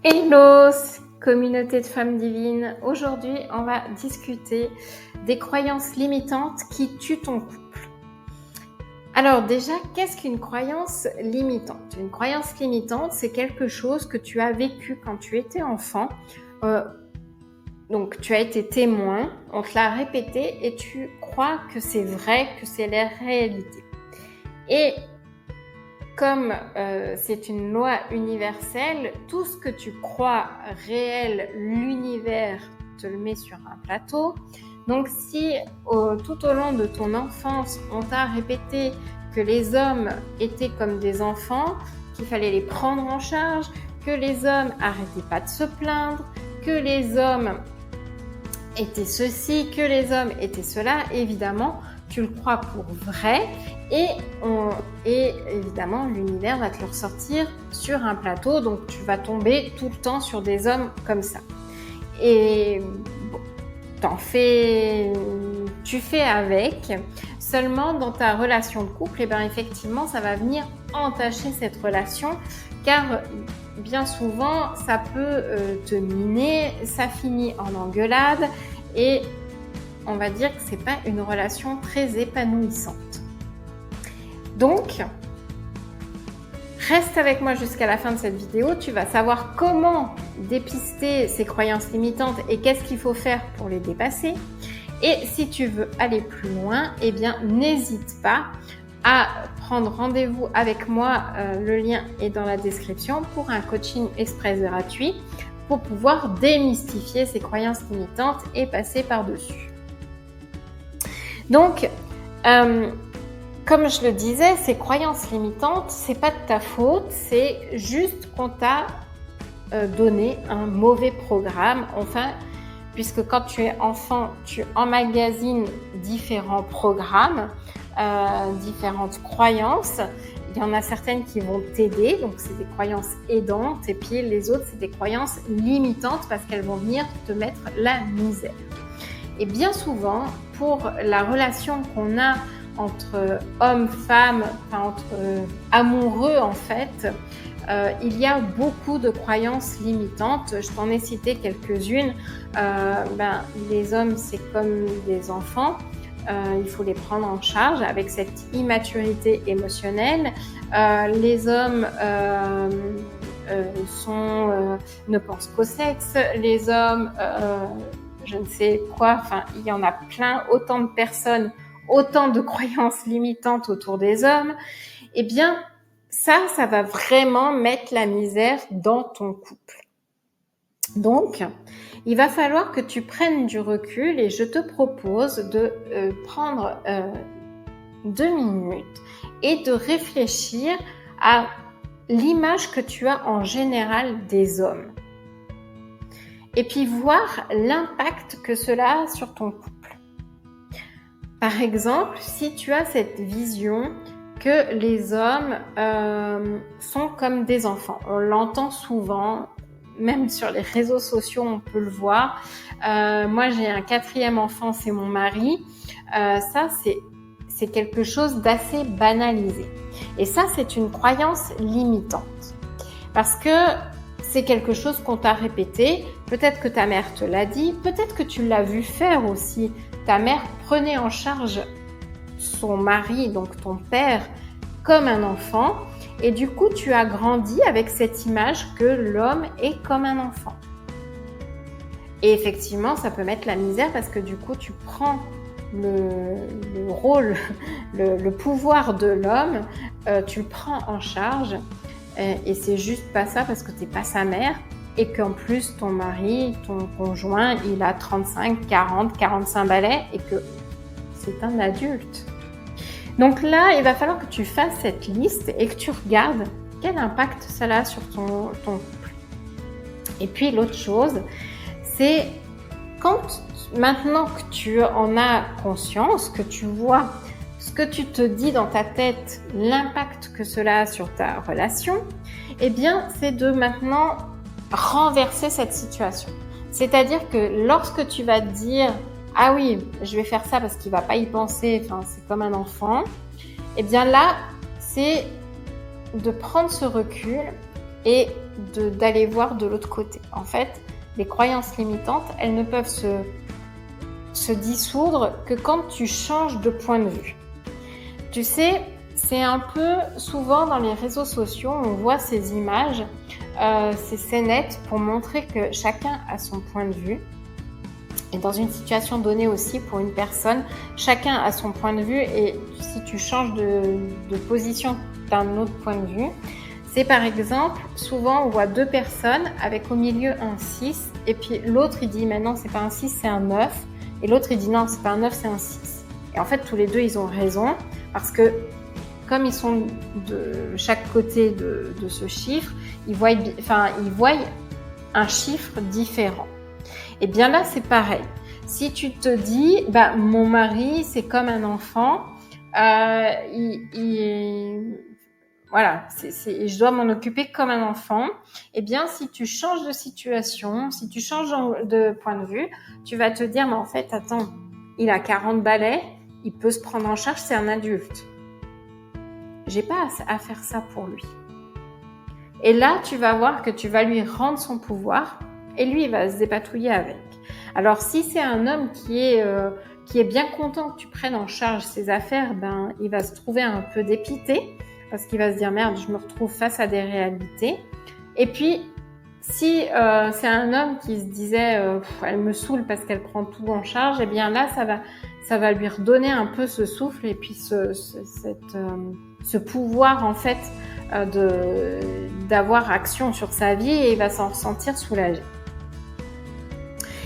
Hello, communauté de femmes divines. Aujourd'hui, on va discuter des croyances limitantes qui tuent ton couple. Alors déjà, qu'est-ce qu'une croyance limitante? Une croyance limitante, c'est quelque chose que tu as vécu quand tu étais enfant. Donc, tu as été témoin, on te l'a répété et tu crois que c'est vrai, que c'est la réalité. Et comme c'est une loi universelle, tout ce que tu crois réel, l'univers te le met sur un plateau. Donc si tout au long de ton enfance, on t'a répété que les hommes étaient comme des enfants, qu'il fallait les prendre en charge, que les hommes n'arrêtaient pas de se plaindre, que les hommes étaient ceci, que les hommes étaient cela, évidemment, tu le crois pour vrai et évidemment l'univers va te le ressortir sur un plateau, donc tu vas tomber tout le temps sur des hommes comme ça. Et bon, tu fais avec, seulement dans ta relation de couple, et bien effectivement ça va venir entacher cette relation, car bien souvent ça peut te miner, ça finit en engueulade et on va dire que c'est pas une relation très épanouissante. Donc, reste avec moi jusqu'à la fin de cette vidéo, tu vas savoir comment dépister ces croyances limitantes et qu'est-ce qu'il faut faire pour les dépasser. Et si tu veux aller plus loin, eh bien n'hésite pas à prendre rendez-vous avec moi, le lien est dans la description pour un coaching express gratuit pour pouvoir démystifier ces croyances limitantes et passer par-dessus. Donc, comme je le disais, ces croyances limitantes, c'est pas de ta faute, c'est juste qu'on t'a donné un mauvais programme. Enfin, puisque quand tu es enfant, tu emmagasines différents programmes, différentes croyances. Il y en a certaines qui vont t'aider, donc c'est des croyances aidantes, et puis les autres, c'est des croyances limitantes parce qu'elles vont venir te mettre la misère. Et bien souvent, pour la relation qu'on a entre hommes-femmes, enfin entre amoureux en fait, il y a beaucoup de croyances limitantes. Je t'en ai cité quelques-unes. Les hommes, c'est comme des enfants. Il faut les prendre en charge avec cette immaturité émotionnelle. Les hommes ne pensent qu'au sexe. Les hommes, je ne sais quoi, enfin, il y en a plein, autant de personnes, autant de croyances limitantes autour des hommes. Eh bien, ça va vraiment mettre la misère dans ton couple. Donc, il va falloir que tu prennes du recul et je te propose de prendre 2 minutes et de réfléchir à l'image que tu as en général des hommes. Et puis voir l'impact que cela a sur ton couple. Par exemple, si tu as cette vision que les hommes sont comme des enfants, on l'entend souvent, même sur les réseaux sociaux, on peut le voir. Moi, j'ai un 4e enfant, c'est mon mari. Ça, c'est quelque chose d'assez banalisé. Et ça, c'est une croyance limitante. Parce que c'est quelque chose qu'on t'a répété. Peut-être que ta mère te l'a dit. Peut-être que tu l'as vu faire aussi. Ta mère prenait en charge son mari, donc ton père, comme un enfant. Et du coup, tu as grandi avec cette image que l'homme est comme un enfant. Et effectivement, ça peut mettre la misère parce que du coup, tu prends le rôle, le pouvoir de l'homme, tu le prends en charge. Et c'est juste pas ça parce que t'es pas sa mère et qu'en plus ton mari, ton conjoint, il a 35, 40, 45 balais et que c'est un adulte. Donc là, il va falloir que tu fasses cette liste et que tu regardes quel impact ça a sur ton couple. Et puis l'autre chose, c'est maintenant que tu en as conscience, que tu vois ce que tu te dis dans ta tête, l'impact que cela a sur ta relation, eh bien, c'est de maintenant renverser cette situation. C'est-à-dire que lorsque tu vas te dire « Ah oui, je vais faire ça parce qu'il ne va pas y penser, enfin, c'est comme un enfant », eh bien là, c'est de prendre ce recul et d'aller voir de l'autre côté. En fait, les croyances limitantes, elles ne peuvent se dissoudre que quand tu changes de point de vue. Tu sais, c'est un peu souvent dans les réseaux sociaux, on voit ces images, ces scénettes pour montrer que chacun a son point de vue. Et dans une situation donnée aussi pour une personne, chacun a son point de vue et si tu changes de position d'un autre point de vue, c'est par exemple, souvent on voit deux personnes avec au milieu un 6 et puis l'autre il dit mais non c'est pas un 6 c'est un 9 et l'autre il dit non c'est pas un 9 c'est un 6. Et en fait tous les deux ils ont raison parce que comme ils sont de chaque côté de ce chiffre, ils voient un chiffre différent. Et bien là, c'est pareil. Si tu te dis, mon mari, c'est comme un enfant, je dois m'en occuper comme un enfant. Eh bien, si tu changes de situation, si tu changes de point de vue, tu vas te dire, mais en fait, attends, il a 40 balais, il peut se prendre en charge, c'est un adulte. J'ai pas à faire ça pour lui. Et là, tu vas voir que tu vas lui rendre son pouvoir et lui, il va se dépatouiller avec. Alors, si c'est un homme qui est bien content que tu prennes en charge ses affaires, il va se trouver un peu dépité parce qu'il va se dire merde, je me retrouve face à des réalités. Et puis, si c'est un homme qui se disait elle me saoule parce qu'elle prend tout en charge, eh bien là, ça va lui redonner un peu ce souffle et puis ce pouvoir en fait d'avoir action sur sa vie et il va s'en ressentir soulagé.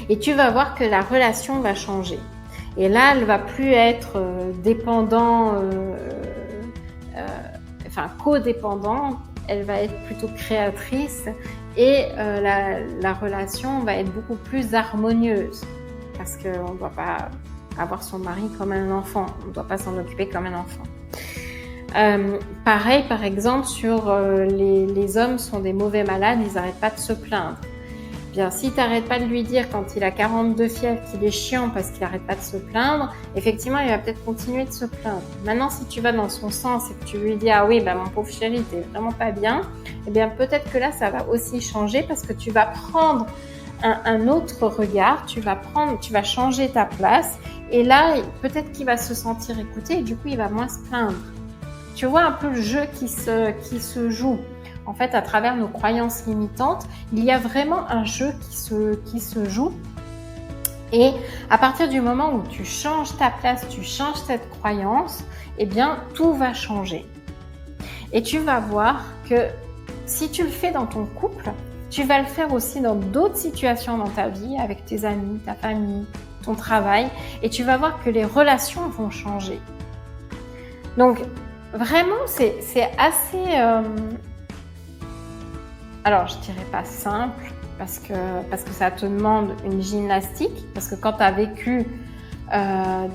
Et tu vas voir que la relation va changer. Et là, elle va plus être codépendante, elle va être plutôt créatrice et la relation va être beaucoup plus harmonieuse parce qu'on ne doit pas avoir son mari comme un enfant, on ne doit pas s'en occuper comme un enfant. Pareil, par exemple, sur les hommes sont des mauvais malades, ils n'arrêtent pas de se plaindre. Bien, si tu n'arrêtes pas de lui dire quand il a 42 fièvres qu'il est chiant parce qu'il n'arrête pas de se plaindre, effectivement, il va peut-être continuer de se plaindre. Maintenant, si tu vas dans son sens et que tu lui dis « Ah oui, mon pauvre chéri, t'es vraiment pas bien », eh bien, peut-être que là, ça va aussi changer parce que tu vas prendre un autre regard, tu vas changer ta place et là, peut-être qu'il va se sentir écouté et du coup, il va moins se plaindre. Tu vois un peu le jeu qui se joue. En fait, à travers nos croyances limitantes, il y a vraiment un jeu qui se joue. Et à partir du moment où tu changes ta place, tu changes cette croyance, eh bien, tout va changer. Et tu vas voir que si tu le fais dans ton couple, tu vas le faire aussi dans d'autres situations dans ta vie, avec tes amis, ta famille, ton travail. Et tu vas voir que les relations vont changer. Donc, vraiment, c'est assez... Alors, je dirais pas simple parce que ça te demande une gymnastique. Parce que quand tu as vécu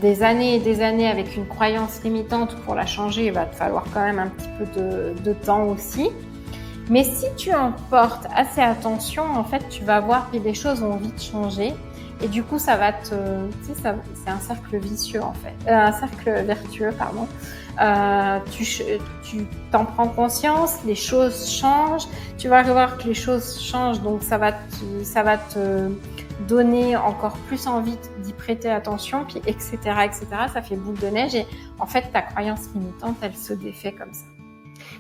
des années et des années avec une croyance limitante, pour la changer, il va te falloir quand même un petit peu de temps aussi. Mais si tu en portes assez attention, en fait, tu vas voir que les choses vont vite changer. Et du coup, ça va c'est un cercle vicieux en fait, un cercle vertueux, pardon. Tu t'en prends conscience, les choses changent, tu vas voir que les choses changent, donc ça va te donner encore plus envie d'y prêter attention, puis etc. Ça fait boule de neige et en fait ta croyance limitante, elle se défait comme ça.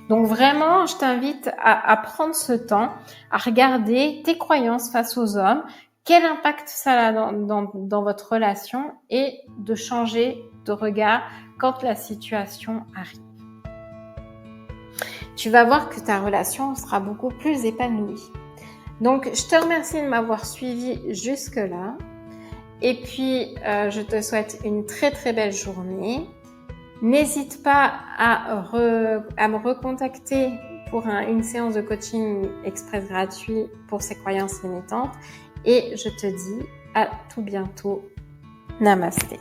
Donc vraiment, je t'invite à prendre ce temps, à regarder tes croyances face aux hommes, quel impact ça a dans votre relation et de changer de regard quand la situation arrive. Tu vas voir que ta relation sera beaucoup plus épanouie. Donc, je te remercie de m'avoir suivi jusque-là. Et puis, je te souhaite une très très belle journée. N'hésite pas à me recontacter pour une séance de coaching express gratuit pour ces croyances limitantes. Et je te dis à tout bientôt. Namasté.